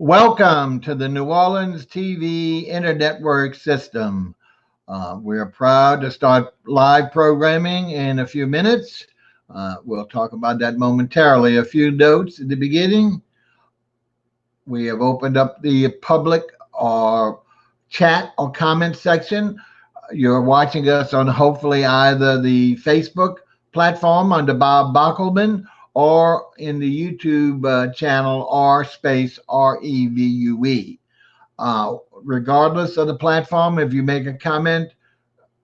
Welcome to the New Orleans TV Internetwork System. We're proud to start live programming in a few minutes. We'll talk about that momentarily. A few notes at the beginning. We have opened up the public or chat or comment section. You're watching us on hopefully either the Facebook platform under Bob Bockelman or in the YouTube channel R space REVUE. Regardless of the platform, if you make a comment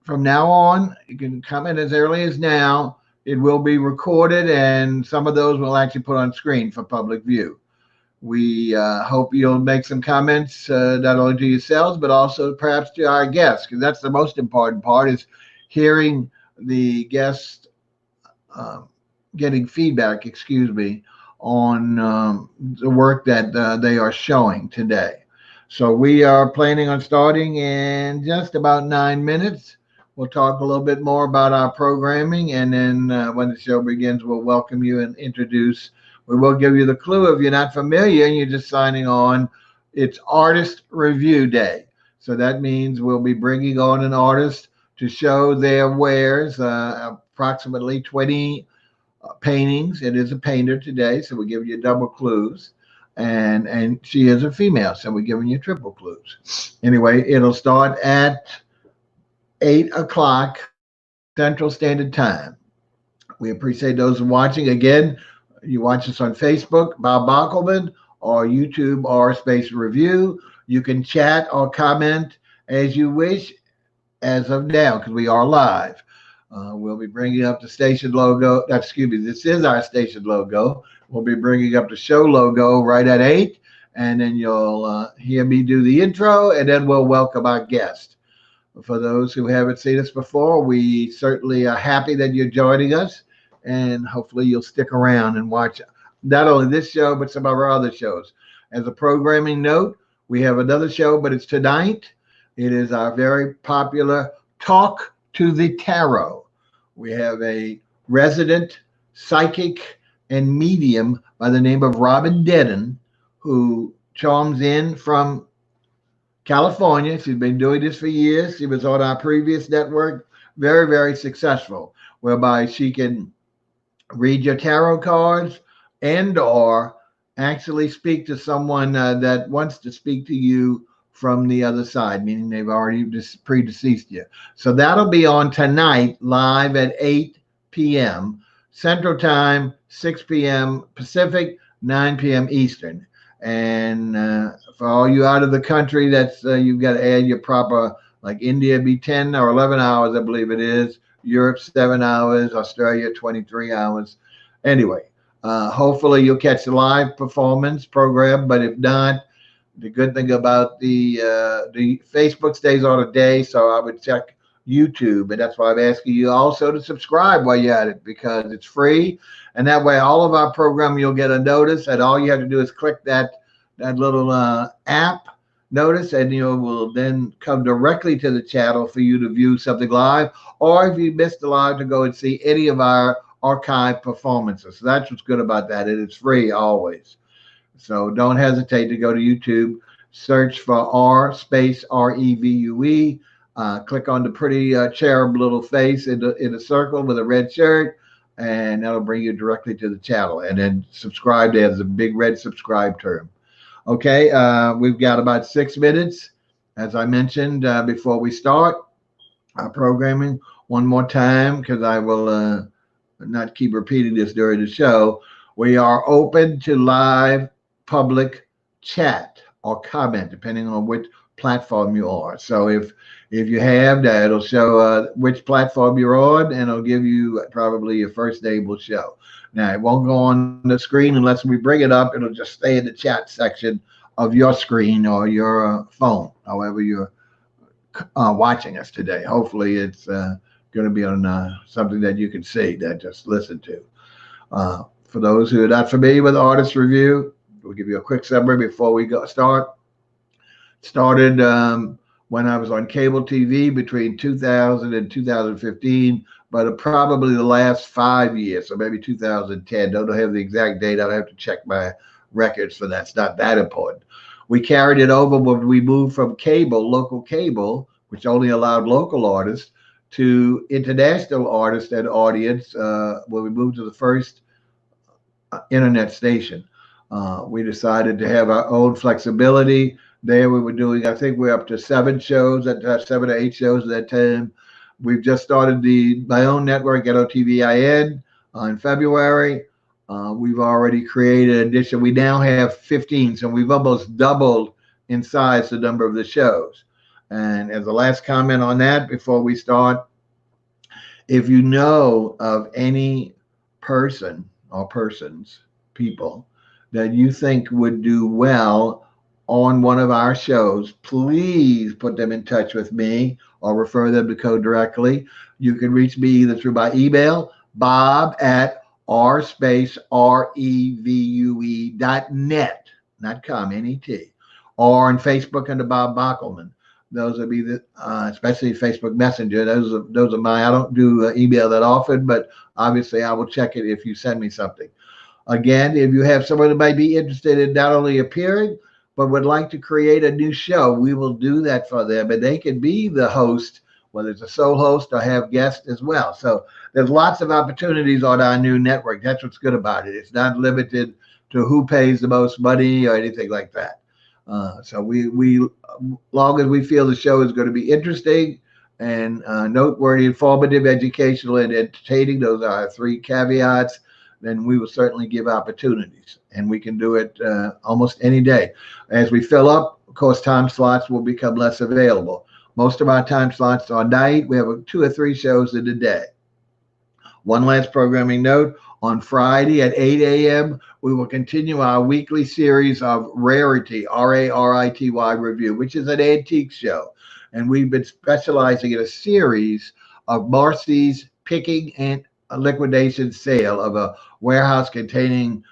from now on, you can comment as early as now. It will be recorded, and some of those will actually put on screen for public view. We hope you'll make some comments not only to yourselves, but also perhaps to our guests, because that's the most important part is hearing the guests getting feedback, on the work that they are showing today. So we are planning on starting in just about 9 minutes. We'll talk a little bit more about our programming, and then when the show begins, we'll welcome you and introduce. We will give you the clue if you're not familiar and you're just signing on. It's Artist Review Day. So that means we'll be bringing on an artist to show their wares, approximately 20 paintings. It is a painter today, so we're giving you double clues. And she is a female, so we're giving you triple clues. Anyway, it'll start at 8 o'clock Central Standard Time. We appreciate those watching. Again, you watch us on Facebook, Bob Bockelman, or YouTube, R space review. You can chat or comment as you wish as of now, because we are live. We'll be bringing up the station logo. This is our station logo. We'll be bringing up the show logo right at 8, and then you'll hear me do the intro, and then we'll welcome our guest. For those who haven't seen us before, we certainly are happy that you're joining us, and hopefully you'll stick around and watch not only this show, but some of our other shows. As a programming note, we have another show, but it's tonight. It is our very popular Talk to the Tarot. We have a resident psychic and medium by the name of Robin Denon, who charms in from California. She's been doing this for years. She was on our previous network, very, very successful, whereby she can read your tarot cards and or actually speak to someone that wants to speak to you from the other side, meaning they've already predeceased you. So that'll be on tonight, live at 8 p.m. Central Time, 6 p.m. Pacific, 9 p.m. Eastern. And for all you out of the country, that's you've got to add your proper, like India be 10 or 11 hours, I believe it is. Europe, 7 hours. Australia, 23 hours. Anyway, hopefully you'll catch the live performance program, but if not, the good thing about the Facebook stays on a day, so I would check YouTube, and that's why I'm asking you also to subscribe while you're at it, because it's free, and that way all of our program you'll get a notice, and all you have to do is click that little app notice, and you will then come directly to the channel for you to view something live, or if you missed the live, to go and see any of our archive performances. So that's what's good about that, and it's free always. So don't hesitate to go to YouTube, search for R space REVUE, click on the pretty cherub little face in a circle with a red shirt, and that'll bring you directly to the channel. And then subscribe. There's a big red subscribe term. Okay, we've got about 6 minutes, as I mentioned before we start our programming. One more time, because I will not keep repeating this during the show. We are open to live public chat or comment, depending on which platform you are. So if you have that, it'll show which platform you're on, and it'll give you probably your first name will show. Now, it won't go on the screen unless we bring it up. It'll just stay in the chat section of your screen or your phone, however you're watching us today. Hopefully it's going to be on something that you can see, that just listen to. For those who are not familiar with Artist Review, we'll give you a quick summary before we start. Started when I was on cable TV between 2000 and 2015, but probably the last 5 years, so maybe 2010. Don't have the exact date. I'll have to check my records for that. It's not that important. We carried it over when we moved from cable, local cable, which only allowed local artists, to international artists and audience when we moved to the first internet station. We decided to have our own flexibility. There we were doing, I think we're up to 7 shows at 7 or 8 shows at that time. We've just started my own network, NOTVIN, in February. We've already created an edition. We now have 15, so we've almost doubled in size the number of the shows. And as the last comment on that before we start, if you know of any person or persons, people that you think would do well on one of our shows, please put them in touch with me or refer them to Code directly. You can reach me either through my email, bob@revue.net, not com, N-E-T, or on Facebook under Bob Bockelman. Those would be especially Facebook Messenger. Those are I don't do email that often, but obviously I will check it if you send me something. Again, if you have someone who might be interested in not only appearing, but would like to create a new show, we will do that for them. And they can be the host, whether it's a sole host or have guests as well. So there's lots of opportunities on our new network. That's what's good about it. It's not limited to who pays the most money or anything like that. So we long as we feel the show is going to be interesting and noteworthy, informative, educational, and entertaining, those are our 3 caveats, then we will certainly give opportunities, and we can do it almost any day. As we fill up, of course, time slots will become less available. Most of our time slots are night. We have 2 or 3 shows in a day. One last programming note. On Friday at 8 a.m., we will continue our weekly series of Rarity, Rarity review, which is an antique show. And we've been specializing in a series of Marcy's picking and liquidation sale of a warehouse containing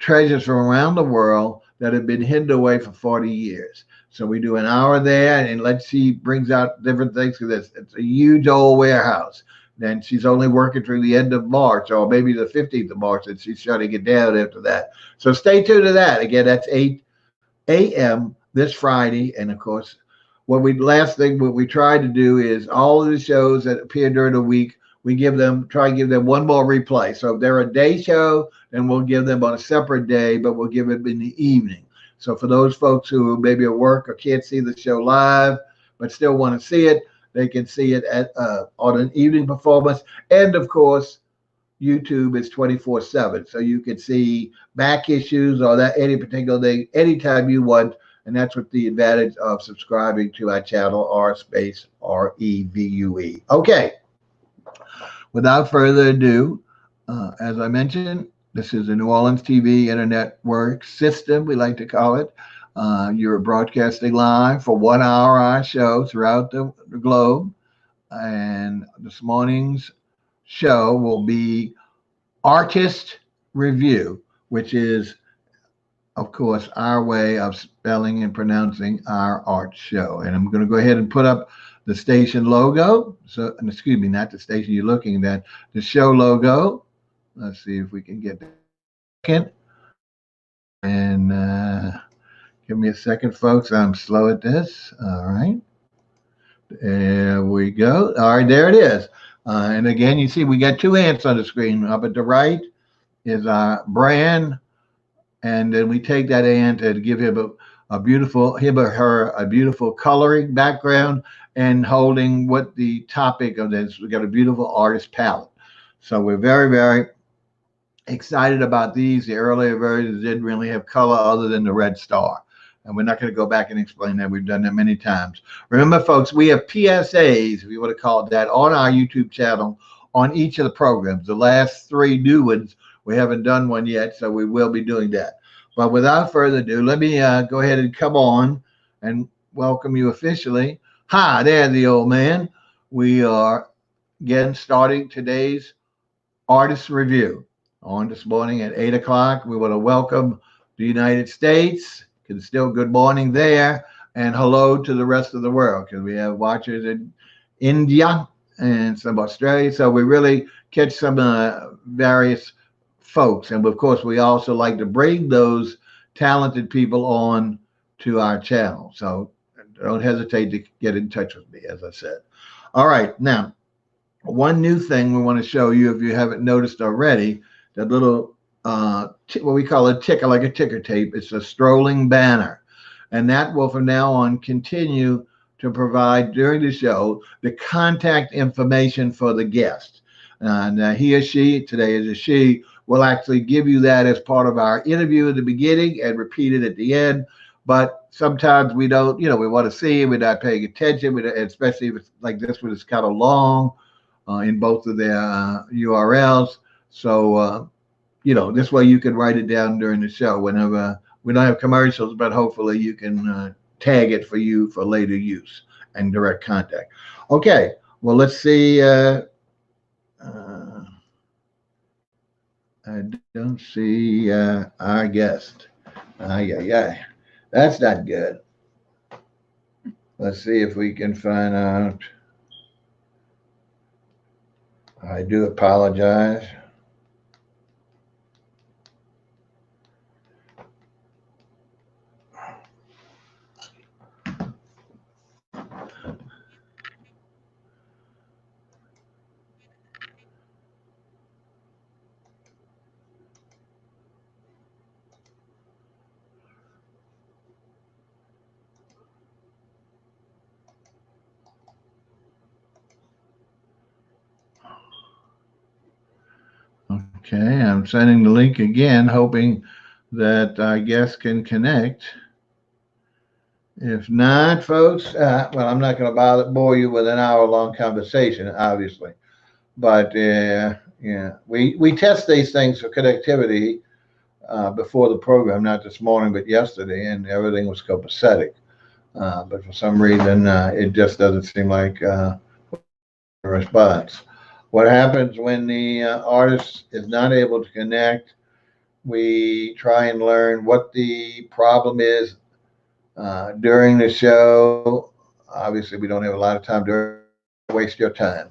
treasures from around the world that have been hidden away for 40 years. So we do an hour there, and let's see, brings out different things because it's a huge old warehouse. Then she's only working through the end of March, or maybe the 15th of March, and she's shutting it down after that. So stay tuned to that. Again, that's 8 a.m. this Friday. And of course, what we try to do is all of the shows that appear during the week, we try and give them one more replay. So if they're a day show, then we'll give them on a separate day, but we'll give them in the evening. So for those folks who maybe at work or can't see the show live, but still want to see it, they can see it on an evening performance. And of course, YouTube is 24/7. So you can see back issues or that any particular thing anytime you want. And that's what the advantage of subscribing to our channel, REVUE. Okay. Without further ado, as I mentioned, this is the New Orleans TV Internet Work System, we like to call it. You're broadcasting live for 1 hour our show throughout the globe. And this morning's show will be Rtist Review, which is, of course, our way of spelling and pronouncing our art show. And I'm going to go ahead and put up the station logo. So, excuse me, not the station you're looking at, the show logo. Let's see if we can get that. And give me a second, folks. I'm slow at this. All right. There we go. All right, there it is. And again, you see we got 2 ants on the screen. Up at the right is our brand. And then we take that ant and give him a beautiful, him or her, a beautiful coloring background and holding what the topic of this. We got a beautiful artist palette. So we're very, very excited about these. The earlier versions didn't really have color other than the red star. And we're not going to go back and explain that. We've done that many times. Remember, folks, we have PSAs, if you want to call it that, on our YouTube channel on each of the programs. The last 3 new ones, we haven't done one yet, so we will be doing that. But without further ado, let me go ahead and come on and welcome you officially. Hi, there's the old man. We are, again, starting today's Artist Review on this morning at 8 o'clock. We want to welcome the United States. And still good morning there, and hello to the rest of the world, because we have watchers in India and some Australia. So we really catch some various folks. And of course, we also like to bring those talented people on to our channel. So don't hesitate to get in touch with me, as I said. All right. Now, one new thing we want to show you, if you haven't noticed already, that little, what we call a ticker, like a ticker tape. It's a strolling banner. And that will from now on continue to provide during the show the contact information for the guest. And he or she, today is a she, will actually give you that as part of our interview at the beginning and repeat it at the end. But sometimes we don't, we want to see, we're not paying attention, especially if it's like this one, it's kind of long in both of their URLs. So, this way you can write it down during the show whenever we don't have commercials, but hopefully you can tag it for you for later use and direct contact. Okay, well, let's see. I don't see our guest. Yeah. That's not good. Let's see if we can find out. I do apologize. Okay, I'm sending the link again, hoping that our guest can connect. If not, folks, well, I'm not going to bore you with an hour-long conversation, obviously. But we test these things for connectivity before the program, not this morning, but yesterday, and everything was copacetic. But for some reason, it just doesn't seem like a response. What happens when the artist is not able to connect? We try and learn what the problem is during the show. Obviously, we don't have a lot of time to waste your time.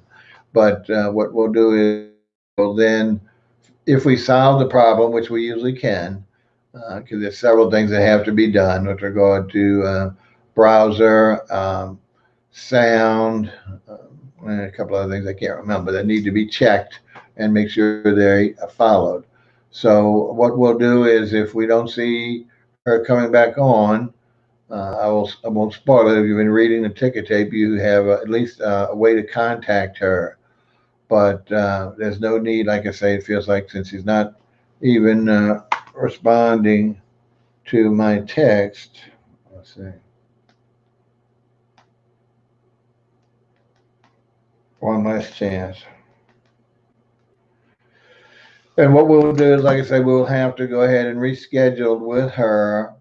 But what we'll do is we'll then, if we solve the problem, which we usually can, because there's several things that have to be done with regard to browser, sound, and a couple other things I can't remember that need to be checked and make sure they are followed. So what we'll do is, if we don't see her coming back on, I won't spoil it. If you've been reading the ticker tape, you have at least a way to contact her. But there's no need, like I say, it feels like, since she's not even responding to my text. Let's see. One last chance. And what we'll do is, like I say, we'll have to go ahead and reschedule with her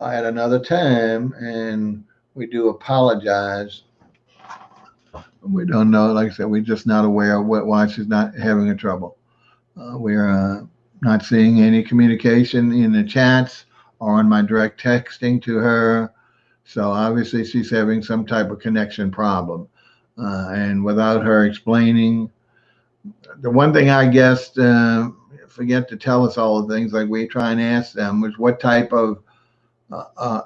at another time, and we do apologize. We don't know, like I said, we're just not aware of why she's not having a trouble. We're not seeing any communication in the chats or on my direct texting to her. So obviously she's having some type of connection problem. And without her explaining, the one thing I guess forget to tell us all the things like we try and ask them is what type of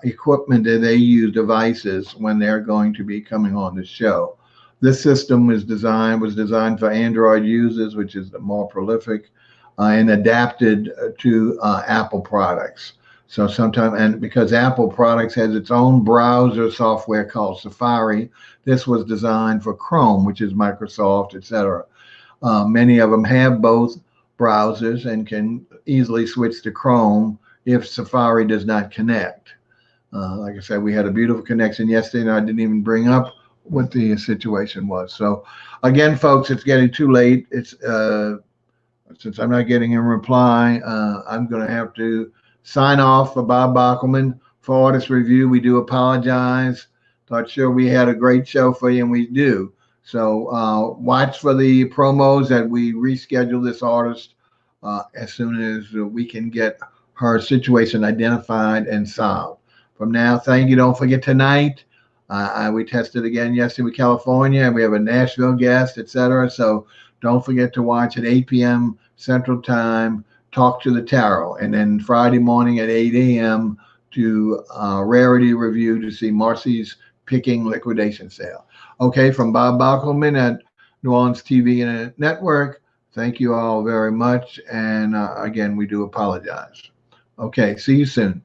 equipment do they use, devices, when they're going to be coming on the show. This system was designed for Android users, which is the more prolific, and adapted to Apple products. So sometimes, and because Apple products has its own browser software called Safari, this was designed for Chrome, which is Microsoft, etc. Many of them have both browsers and can easily switch to Chrome if Safari does not connect. Like I said, we had a beautiful connection yesterday, and I didn't even bring up what the situation was. So again, folks, it's getting too late. It's since I'm not getting a reply, I'm going to have to sign off for Bob Bockelman for Artist Review. We do apologize. Thought sure we had a great show for you, and we do. So watch for the promos that we reschedule this artist as soon as we can get her situation identified and solved. From now, thank you. Don't forget tonight. We tested again yesterday with California, and we have a Nashville guest, etc. So Don't forget to watch at 8 p.m. Central Time, Talk to the Tarot. And then Friday morning at 8 a.m. to Rarity Review to see Marcy's Picking Liquidation Sale. Okay, from Bob Bockelman at New Orleans TV and Network, thank you all very much. And again, we do apologize. Okay, see you soon.